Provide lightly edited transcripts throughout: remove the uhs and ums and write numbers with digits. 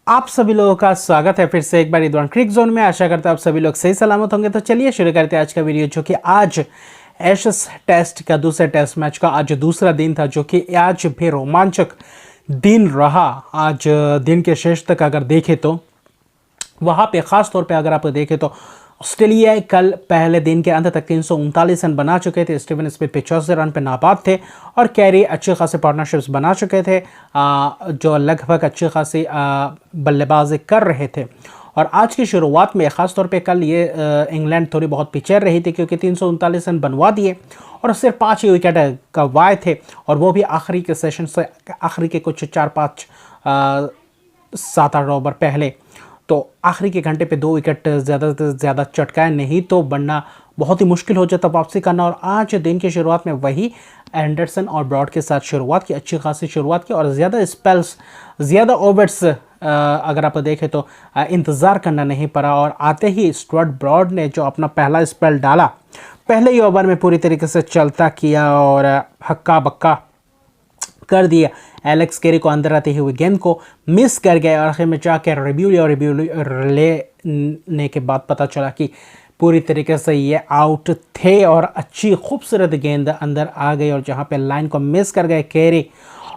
आप सभी लोगों का स्वागत है फिर से एक बार इधर क्रिक जोन में। आशा करता हूं आप सभी लोग सही सलामत होंगे। तो चलिए शुरू करते हैं आज का वीडियो, जो कि आज एशेस टेस्ट का दूसरे टेस्ट मैच का आज दूसरा दिन था, जो कि आज भी रोमांचक दिन रहा। आज दिन के शेष तक अगर देखें तो वहाँ पे ख़ास तौर पे अगर आप देखें तो ऑस्ट्रेलिया कल पहले दिन के अंत तक 339 रन बना चुके थे। स्टीवन स्मिथ 85 रन पे नाबाद थे और कैरी अच्छे खासे पार्टनरशिप्स बना चुके थे, जो लगभग अच्छी खासी बल्लेबाजी कर रहे थे। और आज की शुरुआत में ख़ास तौर पे कल ये इंग्लैंड थोड़ी बहुत पिछड़ रही थी, क्योंकि 339 रन बनवा दिए और सिर्फ 5 ही विकेट गंवाए थे, और वो भी आखिरी के सेशन से आखिरी के कुछ 4-5 7-8 ओवर पहले। तो आखिरी के घंटे पे 2 विकेट ज़्यादा से ज़्यादा चटकाए, नहीं तो बनना बहुत ही मुश्किल हो जाता वापसी करना। और आज दिन की शुरुआत में वही एंडरसन और ब्रॉड के साथ शुरुआत की, अच्छी खासी शुरुआत की, और ज़्यादा स्पेल्स ज़्यादा ओवर्स अगर आप देखें तो इंतज़ार करना नहीं पड़ा। और आते ही स्टुअर्ट ब्रॉड ने जो अपना पहला स्पेल डाला, पहले ही ओवर में पूरी तरीके से चलता किया और हक्का बक्का कर दिया। एलेक्स कैरी को अंदर आते हुए गेंद को मिस कर गए, और आखिर में जाकर रिव्यू लेने के बाद पता चला कि पूरी तरीके से ये आउट थे, और अच्छी खूबसूरत गेंद अंदर आ गई और जहां पे लाइन को मिस कर गए कैरी।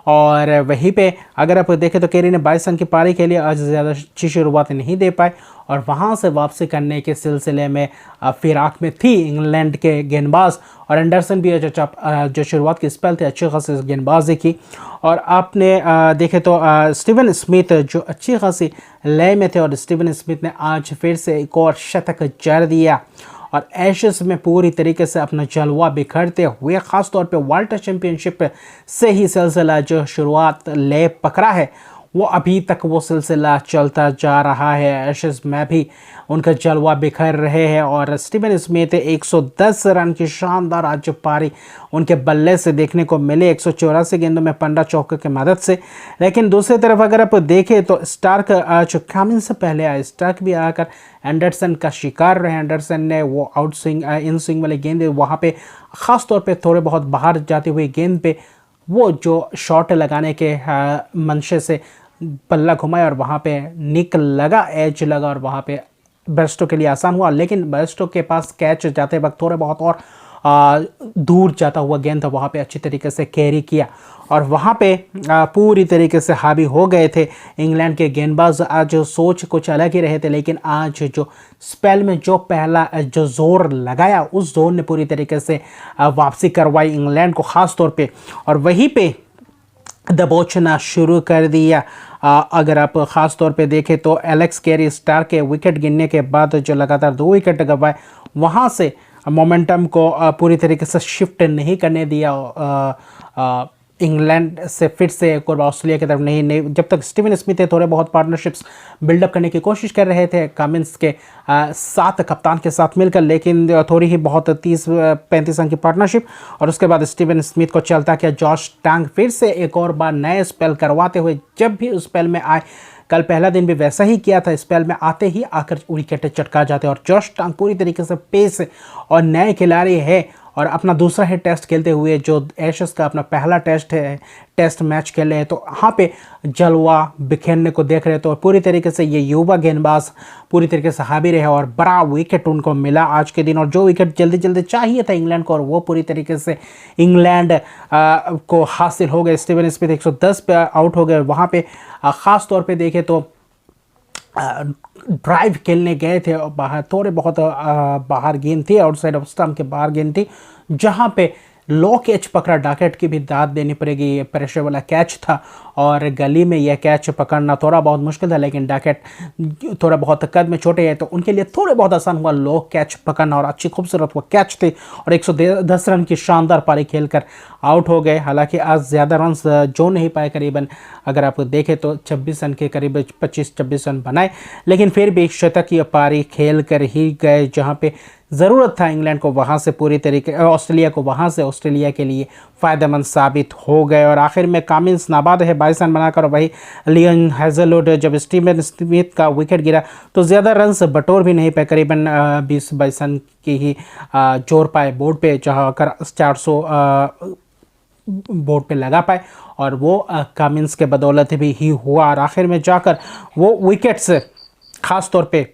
और वहीं पे अगर आप देखें तो कैरी ने 22 रन की पारी के लिए आज ज़्यादा अच्छी शुरुआत नहीं दे पाए, और वहां से वापसी करने के सिलसिले में फिराक में थी इंग्लैंड के गेंदबाज। और एंडरसन भी जो शुरुआत की स्पेल थे अच्छी खासी गेंदबाजी की। और आपने देखे तो स्टीवन स्मिथ जो अच्छी खासी लय में थे, और स्टीवन स्मिथ ने आज फिर से एक और शतक जड़ दिया और एशेस में पूरी तरीके से अपना जलवा बिखरते हुए, ख़ास तौर पे वर्ल्ड टेस्ट चैंपियनशिप से ही सिलसिला जो शुरुआत ले पकड़ा है, वो अभी तक वो सिलसिला चलता जा रहा है। एशेस में भी उनका जलवा बिखर रहे हैं, और स्टीवन स्मिथ 110 रन की शानदार आज पारी उनके बल्ले से देखने को मिले, 184 गेंदों में 15 चौके की मदद से। लेकिन दूसरी तरफ अगर आप देखें तो स्टार्क जो कामिंस से पहले आए, स्टार्क भी आकर एंडरसन का शिकार रहे। एंडरसन ने वो आउट स्विंग इन स्विंग वाली गेंद वहाँ पे ख़ास तौर पे थोड़े बहुत बाहर जाते हुए गेंद पे वो जो शॉट लगाने के मंशे से बल्ला घुमाया, और वहाँ पे निक लगा, एज लगा, और वहाँ पे बेस्टो के लिए आसान हुआ। लेकिन बेस्टो के पास कैच जाते वक्त थोड़े बहुत और दूर जाता हुआ गेंद था, वहाँ पे अच्छी तरीके से कैरी किया, और वहाँ पे पूरी तरीके से हावी हो गए थे इंग्लैंड के गेंदबाज। आज सोच कुछ अलग ही रहे थे, लेकिन आज जो स्पेल में जो पहला जो जोर लगाया, उस जोर ने पूरी तरीके से वापसी करवाई इंग्लैंड को ख़ास तौर पे, और वहीं पे दबोचना शुरू कर दिया। अगर आप ख़ास तौर पे देखें तो एलेक्स कैरी स्टार के विकेट गिनने के बाद जो लगातार 2 विकेट गंवाए, वहाँ से मोमेंटम को पूरी तरीके से शिफ्ट नहीं करने दिया इंग्लैंड से फिर से एक और ऑस्ट्रेलिया की तरफ नहीं। जब तक स्टीवन स्मिथ थे थोड़े बहुत पार्टनरशिप्स बिल्डअप करने की कोशिश कर रहे थे कमिंस के साथ, कप्तान के साथ मिलकर, लेकिन थोड़ी ही बहुत 30-35 रन की पार्टनरशिप, और उसके बाद स्टीवन स्मिथ को चलता किया जॉश टैंक फिर से एक और बार नए स्पेल करवाते हुए। जब भी उस स्पेल में आए, कल पहला दिन भी वैसा ही किया था, स्पेल में आते ही आकर विकेट चटका जाते, और जॉश टैंक पूरी तरीके से पेस और नए खिलाड़ी है, और अपना दूसरा ही टेस्ट खेलते हुए जो एशेस का अपना पहला टेस्ट मैच खेले हैं, तो वहाँ पे जलवा बिखेरने को देख रहे। तो पूरी तरीके से ये युवा गेंदबाज पूरी तरीके से हावी रहे, और बड़ा विकेट उनको मिला आज के दिन, और जो विकेट जल्दी जल्दी चाहिए था इंग्लैंड को, और वो पूरी तरीके से इंग्लैंड को हासिल हो गए। स्टीवन स्मिथ 110 पे आउट हो गए। वहाँ पे ख़ास तौर पे देखें तो ड्राइव खेलने गए थे, और बाहर थोड़े बहुत बाहर गेंद थी, आउटसाइड ऑफ स्टंप के बाहर गेंद थी, जहां पे लो कैच पकड़ा। डॉकेट की भी दाद देनी पड़ेगी, ये प्रेशर वाला कैच था, और गली में यह कैच पकड़ना थोड़ा बहुत मुश्किल था, लेकिन डॉकेट थोड़ा बहुत कद में छोटे हैं, तो उनके लिए थोड़े बहुत आसान हुआ लो कैच पकड़ना, और अच्छी खूबसूरत वो कैच थे, और 110 रन की शानदार पारी खेलकर आउट हो गए। हालांकि आज ज़्यादा रन जो नहीं पाए, करीबन अगर आप देखें तो 26 रन के करीब 25-26 रन बनाए, लेकिन फिर भी शतकीय पारी खेल कर ही गए, जहाँ पे ज़रूरत था इंग्लैंड को वहाँ से पूरी तरीके ऑस्ट्रेलिया को वहाँ से ऑस्ट्रेलिया के लिए फ़ायदेमंद साबित हो गए। और आखिर में कामिंस नाबाद है 22 रन बनाकर, वही लियन हैजलवुड जब स्टीवन स्मिथ का विकेट गिरा तो ज़्यादा रन से बटोर भी नहीं पाए, करीबन 20-22 रन की ही जोर पाए बोर्ड पे, जहाँ कर 400 बोर्ड पे लगा पाए, और वो कमिंस के बदौलत भी ही हुआ, और आखिर में जाकर वो विकेट्स ख़ास तौर पे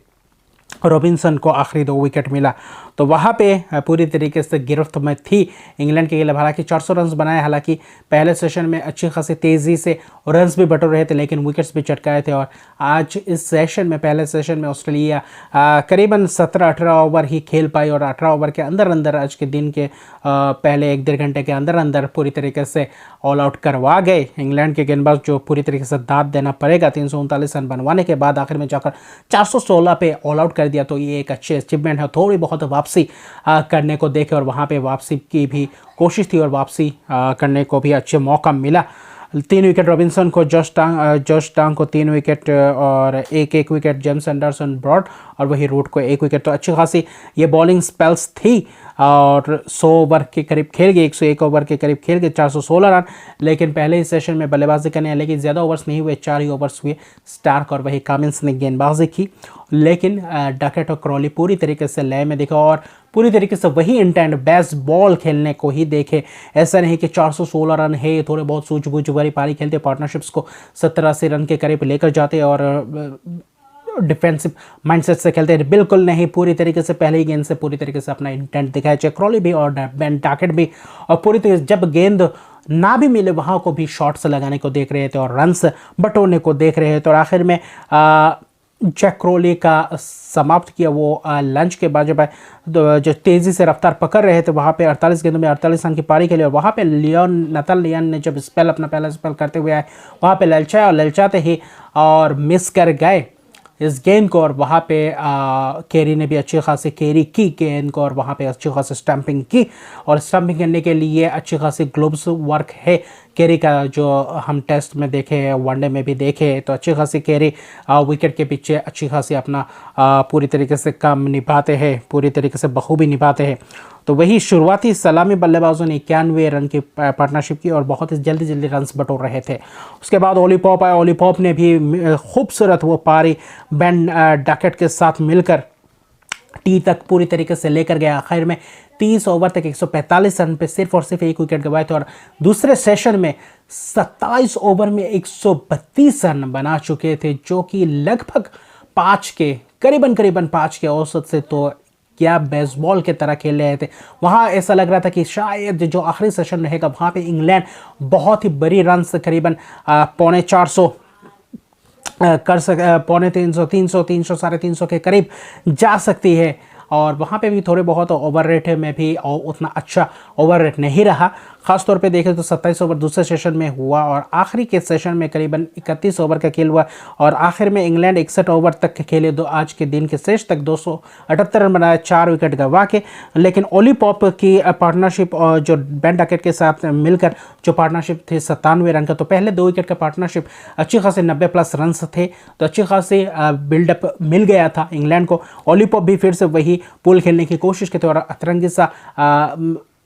रॉबिन्सन को आखिरी 2 विकेट मिला। तो वहाँ पे पूरी तरीके से गिरफ्त में थी इंग्लैंड के खिलाफ। हालांकि 400 रन बनाए, हालांकि पहले सेशन में अच्छी खासी तेज़ी से रन्स भी बटोर रहे थे, लेकिन विकेट्स भी चटकाए थे। और आज इस सेशन में, पहले सेशन में ऑस्ट्रेलिया करीबन 17-18 ओवर ही खेल पाई, और 18 ओवर के अंदर अंदर आज के दिन के पहले 1-1.5 घंटे के अंदर अंदर पूरी तरीके से ऑल आउट करवा गए इंग्लैंड के गेंदबाज, जो पूरी तरीके से दाद देना पड़ेगा। 339 रन बनवाने के बाद आखिर में जाकर 416 पे ऑल आउट कर दिया। तो ये एक अच्छी अचीवमेंट है। थोड़ी बहुत वापसी करने को देखे, और वहाँ पे वापसी की भी कोशिश थी, और वापसी करने को भी अच्छे मौका मिला। 3 विकेट रॉबिन्सन को, जॉश टांग को 3 विकेट, और एक विकेट जेम्स एंडरसन ब्रॉड, और वही रूट को 1 विकेट। तो अच्छी खासी ये बॉलिंग स्पेल्स थी, और 100 ओवर के करीब खेल गए, 101 ओवर के करीब खेल गए, 416 रन। लेकिन पहले ही सेशन में बल्लेबाजी करने, लेकिन ज़्यादा ओवर्स नहीं हुए, 4 ही ओवर्स हुए। स्टार्क और वही कमिंस ने गेंदबाजी की, लेकिन डकैट और क्रॉली पूरी तरीके से लय में दिखा, और पूरी तरीके से वही इंटेंट बेस्ट बॉल खेलने को ही देखे। ऐसा नहीं कि 416 रन है, थोड़े बहुत सूझबूझ वाली पारी खेलते, पार्टनरशिप्स को 70-80 रन के करीब लेकर जाते, और डिफेंसिव माइंडसेट से खेलते हैं। बिल्कुल नहीं, पूरी तरीके से पहले ही गेंद से पूरी तरीके से अपना इंटेंट दिखाया, चाहे क्रॉली भी और बेन डकैट भी। और पूरी तरीके से जब गेंद ना भी मिले, वहाँ को भी शॉट्स लगाने को देख रहे थे, और रन्स बटोरने को देख रहे थे। और आखिर में जैक क्रॉली का समाप्त किया वो लंच के बाद, जब जो तेज़ी से रफ्तार पकड़ रहे थे, वहाँ पे 48 गेंदों में 48 रन की पारी खेली। और वहाँ पे नतन लियन ने जब स्पेल, अपना पहला स्पेल करते हुए आए, वहाँ पे ललचाया, और ललचाते ही और मिस कर गए इस गेंद को। और वहाँ पे केरी ने भी अच्छी खासी कैरी की गेंद को, और वहाँ पे अच्छी खासी स्टंपिंग की। और स्टंपिंग करने के लिए अच्छी खासी ग्लोव्स वर्क है कैरी का, जो हम टेस्ट में देखे, वनडे में भी देखे। तो अच्छी खासी कैरी विकेट के पीछे अच्छी खासी अपना पूरी तरीके से काम निभाते हैं, पूरी तरीके से बखूबी निभाते हैं। तो वही शुरुआती सलामी बल्लेबाजों ने 91 रन की पार्टनरशिप की, और बहुत ही जल्दी रन्स बटोर रहे थे। उसके बाद ओली पॉप आया। ओली पॉप ने भी खूबसूरत वो पारी बेन डकैट के साथ मिलकर टी तक पूरी तरीके से लेकर गया। आखिर में 30 ओवर तक 145 रन पे सिर्फ और सिर्फ 1 विकेट गंवाए थे, और दूसरे सेशन में 27 ओवर में 132 रन बना चुके थे, जो कि लगभग 5 के करीबन 5 के औसत से तो क्या बेसबॉल के तरह खेल रहे थे। वहाँ ऐसा लग रहा था कि शायद जो आखिरी सेशन रहेगा, वहाँ पे इंग्लैंड बहुत ही बड़ी रन से करीबन 450 कर सक, 350, 300, 300, 350 के करीब जा सकती है। और वहाँ पे भी थोड़े बहुत ओवर रेट में भी उतना अच्छा ओवर रेट नहीं रहा। ख़ास तौर पे देखें तो 27 ओवर दूसरे सेशन में हुआ, और आखिरी के सेशन में करीबन 31 ओवर का खेल हुआ, और आखिर में इंग्लैंड 61 ओवर तक खेले। आज के दिन के शेष तक 278 रन बनाए, 4 विकेट गंवा के। लेकिन ओली पॉप की पार्टनरशिप जो बेन डकैट के साथ मिलकर जो पार्टनरशिप थी 97 रन का, तो पहले 2 विकेट का पार्टनरशिप अच्छी खासी 90+ रन थे, तो अच्छी खासी बिल्डअप मिल गया था इंग्लैंड को। ओली पॉप भी फिर से वही पुल खेलने की कोशिश की थी, और अतरंगी सा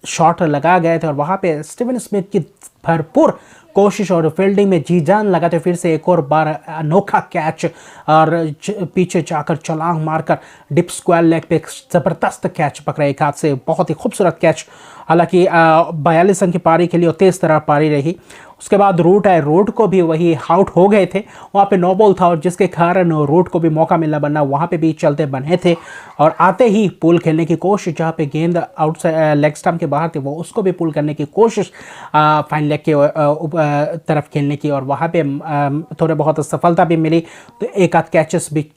शॉट लगा गए थे। और वहाँ पे स्टीवन स्मिथ की भरपूर कोशिश और फील्डिंग में जी जान लगाते फिर से एक और बार अनोखा कैच, और पीछे जाकर छलांग मारकर डिप स्क्वायर लेग पे ज़बरदस्त कैच पकड़ा एक हाथ से, बहुत ही खूबसूरत कैच। हालांकि 42 रन की पारी के लिए तेज़ तरह पारी रही। उसके बाद रूट आए, रूट को भी वही आउट हो गए थे, वहाँ पे नो बॉल था, और जिसके कारण रूट को भी मौका मिला, बनना वहाँ पे भी चलते बने थे। और आते ही पुल खेलने की कोशिश, जहाँ पे गेंद आउटसाइड लेग स्टंप के बाहर थे, वो उसको भी पुल करने की कोशिश फाइन लेग के तरफ खेलने की, और वहाँ पे थोड़े बहुत सफलता भी मिली। तो एक आध कैचेस भी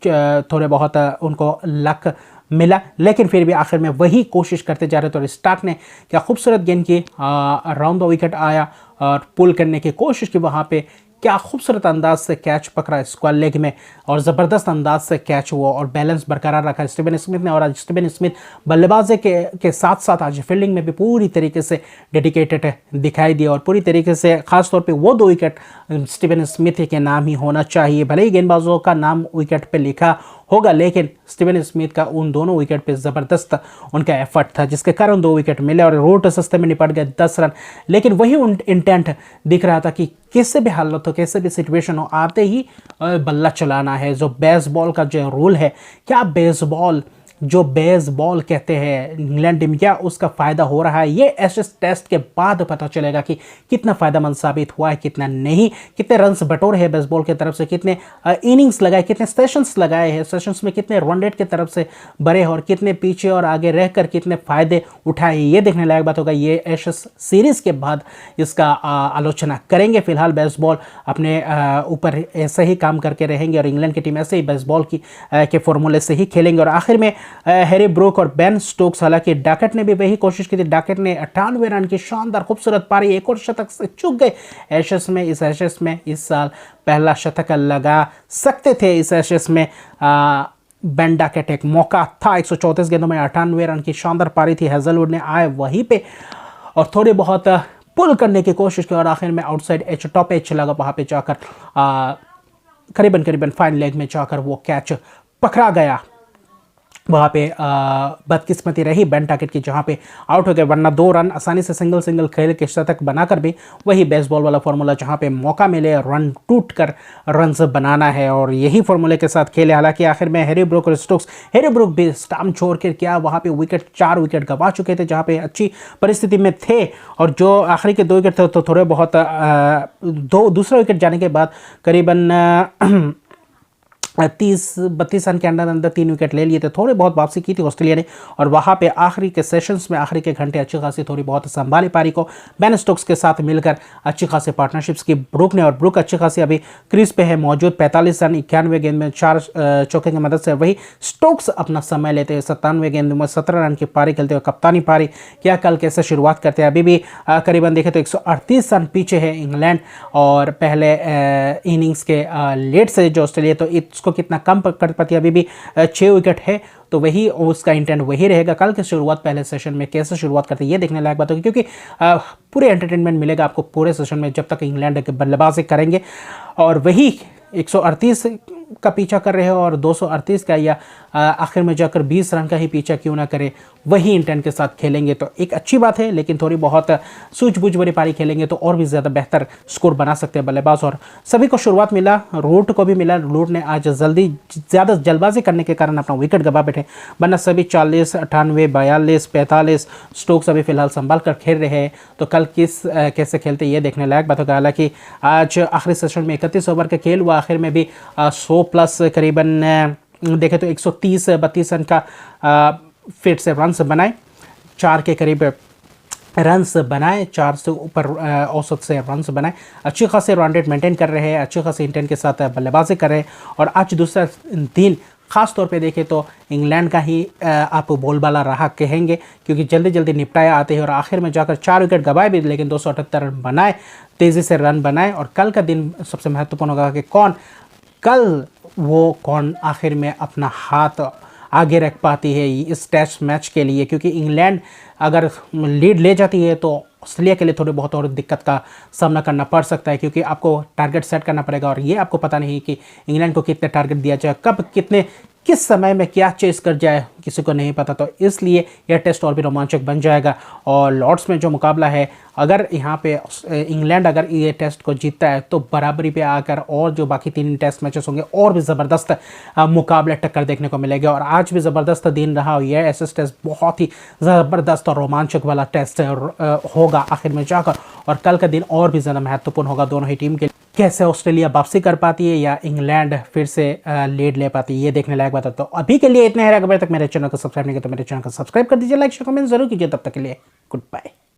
थोड़े बहुत उनको लक मिला, लेकिन फिर भी आखिर में वही कोशिश करते जा रहे थे। और स्टार्क ने क्या खूबसूरत गेंद की, राउंड द विकेट आया और पुल करने की कोशिश की, वहाँ पे क्या खूबसूरत अंदाज से कैच पकड़ा स्क्वायर लेग में, और ज़बरदस्त अंदाज से कैच हुआ, और बैलेंस बरकरार रखा स्टीवन स्मिथ ने। और आज स्टीवन स्मिथ बल्लेबाजी के साथ साथ आज फील्डिंग में भी पूरी तरीके से डेडिकेटेड दिखाई दिया, और पूरी तरीके से ख़ास तौर पे वो 2 विकेट स्टीवन स्मिथ के नाम ही होना चाहिए। भले ही गेंदबाजों का नाम विकेट पे लिखा होगा, लेकिन स्टीवन स्मिथ का उन दोनों विकेट पे ज़बरदस्त उनका एफर्ट था, जिसके कारण 2 विकेट मिले, और रूट सस्ते में निपट गए 10 रन। लेकिन वही इंटेंट दिख रहा था कि कैसे भी हालत हो, कैसे भी सिचुएशन हो, आते ही बल्ला चलाना है। जो बेसबॉल का जो रूल है, क्या बेसबॉल जो बेसबॉल कहते हैं इंग्लैंड टीम, क्या उसका फ़ायदा हो रहा है? ये एशेज टेस्ट के बाद पता चलेगा कि कितना फ़ायदेमंद साबित हुआ है, कितना नहीं, कितने रन्स बटोरे हैं बेसबॉल की तरफ से, कितने इनिंग्स लगाए, कितने सेशंस लगाए हैं, सेशंस में कितने रन रेट की तरफ से बढ़े और कितने पीछे और आगे रहकर कितने फ़ायदे उठाए। ये देखने लायक बात होगा। ये एशेज सीरीज़ के बाद इसका आलोचना करेंगे। फिलहाल बेसबॉल अपने ऊपर ऐसे ही काम करके रहेंगे और इंग्लैंड की टीम ऐसे ही बेसबॉल के फॉर्मूले से ही खेलेंगे। और आखिर में हैरी ब्रूक और बेन स्टोक्स, हालांकि डैकेट ने भी वही कोशिश की थी। डैकेट ने 98 रन की शानदार खूबसूरत पारी, एक और शतक से चूक गए एशेज में। इस एशेज में इस साल पहला शतक लगा सकते थे। इस एशेज में बेन डैकेट एक मौका था। 134 गेंदों में 98 रन की शानदार पारी थी। हेजलवुड ने आए वहीं पे और थोड़े बहुत पुल करने की कोशिश की और आखिर में आउटसाइड एच, टॉप एच लगा, वहाँ पे जाकर करीबन फाइन लेग में जाकर वो कैच पकड़ा गया। वहाँ पे बदकिस्मती रही बेन डैकेट की, जहाँ पे आउट हो गए, वरना 2 रन आसानी से सिंगल खेल के शतक बनाकर भी वही बेसबॉल वाला फॉर्मूला, जहाँ पे मौका मिले रन टूट कर रन्स बनाना है, और यही फॉर्मूले के साथ खेले। हालांकि आखिर में हैरी ब्रूक और स्टोक्स, हैरी ब्रूक भी स्टंप छोड़ कर क्या वहाँ पे 4 विकेट गंवा चुके थे, जहाँ पे अच्छी परिस्थिति में थे, और जो आखिरी के 2 विकेट थे तो थोड़े बहुत दूसरा विकेट जाने के बाद करीबन 30-32 रन के अंदर 3 विकेट ले लिए थे। थोड़ी बहुत वापसी की थी ऑस्ट्रेलिया ने, और वहाँ पे आखिरी के सेशंस में आखिरी के घंटे अच्छी खासी थोड़ी बहुत संभाली पारी को बेन स्टोक्स के साथ मिलकर अच्छी खासी पार्टनरशिप्स की ब्रूक ने, और ब्रूक अच्छी खासी अभी क्रीज पे है मौजूद। 45 रन 91 गेंद में 4 चौके की मदद से। वही स्टोक्स अपना समय लेते हैं, 97 गेंद में 17 रन की पारी खेलते हुए कप्तानी पारी। क्या कल कैसे शुरुआत करते हैं? अभी भी करीबन देखें तो 138 रन पीछे है इंग्लैंड, और पहले इनिंग्स के लेट से जो ऑस्ट्रेलिया, तो को कितना कम कर पाती है। अभी भी 6 विकेट है, तो वही उसका इंटेंट वही रहेगा। कल की शुरुआत पहले सेशन में कैसे शुरुआत करते हैं ये देखने लायक बात होगी, क्योंकि पूरे एंटरटेनमेंट मिलेगा आपको पूरे सेशन में जब तक इंग्लैंड के बल्लेबाजी करेंगे। और वही 138 का पीछा कर रहे हो और 238 का, या आखिर में जाकर 20 रन का ही पीछा क्यों ना करे, वही इंटेंट के साथ खेलेंगे तो एक अच्छी बात है। लेकिन थोड़ी बहुत सूझबूझ भरी पारी खेलेंगे तो और भी ज़्यादा बेहतर स्कोर बना सकते हैं बल्लेबाज। और सभी को शुरुआत मिला, रूट को भी मिला। रूट ने आज ज़्यादा जल्दबाजी करने के कारण अपना विकेट गंवा बैठे, वरना सभी 40, 98, 42, 45 स्टोक्स अभी फिलहाल संभाल कर खेल रहे हैं। तो कल कैसे खेलते ये देखने लायक बात होगा। हालांकि आज आखिरी सेशन में 31 ओवर का खेल हुआ, आखिर में भी 100 प्लस करीबन देखें तो 130-32 रन का फिर से रन्स बनाए, 4 के करीब रन्स बनाए, 4 से ऊपर औसत से रन्स बनाए। अच्छी खासी रन रेट मेंटेन कर रहे हैं, अच्छी खासी इंटेंट के साथ बल्लेबाजी कर रहे हैं। और आज दूसरा दिन ख़ास तौर पे देखें तो इंग्लैंड का ही आप बोलबाला रहा कहेंगे, क्योंकि जल्दी जल्दी निपटाया आते हैं और आखिर में जाकर 4 विकेट गंवाए भी, लेकिन 278 रन बनाए, तेज़ी से रन बनाए। और कल का दिन सबसे महत्वपूर्ण होगा कि कौन आखिर में अपना हाथ आगे रख पाती है इस टेस्ट मैच के लिए, क्योंकि इंग्लैंड अगर लीड ले जाती है तो ऑस्ट्रेलिया के लिए थोड़ी बहुत और दिक्कत का सामना करना पड़ सकता है, क्योंकि आपको टारगेट सेट करना पड़ेगा। और ये आपको पता नहीं कि इंग्लैंड को कितने टारगेट दिया जाए, कब किस समय में क्या चेस कर जाए, किसी को नहीं पता। तो इसलिए यह टेस्ट और भी रोमांचक बन जाएगा। और लॉर्ड्स में जो मुकाबला है, अगर यहाँ पे इंग्लैंड अगर ये टेस्ट को जीतता है तो बराबरी पे आकर और जो बाकी 3 टेस्ट मैचेस होंगे और भी ज़बरदस्त मुकाबले टक्कर देखने को मिलेगा। और आज भी ज़बरदस्त दिन रहा, यह एशेज टेस्ट बहुत ही ज़बरदस्त और रोमांचक वाला टेस्ट होगा आखिर में जाकर। और कल का दिन और भी ज़्यादा महत्वपूर्ण होगा दोनों ही टीम के लिए। कैसे ऑस्ट्रेलिया वापसी कर पाती है या इंग्लैंड फिर से लीड ले पाती है, ये देखने लायक बात है। तो अभी के लिए इतना है। अगर तक मेरे चैनल को सब्सक्राइब नहीं किया तो मेरे चैनल को सब्सक्राइब कर दीजिए, लाइक शेयर कमेंट जरूर कीजिए। तब तक के लिए गुड बाय।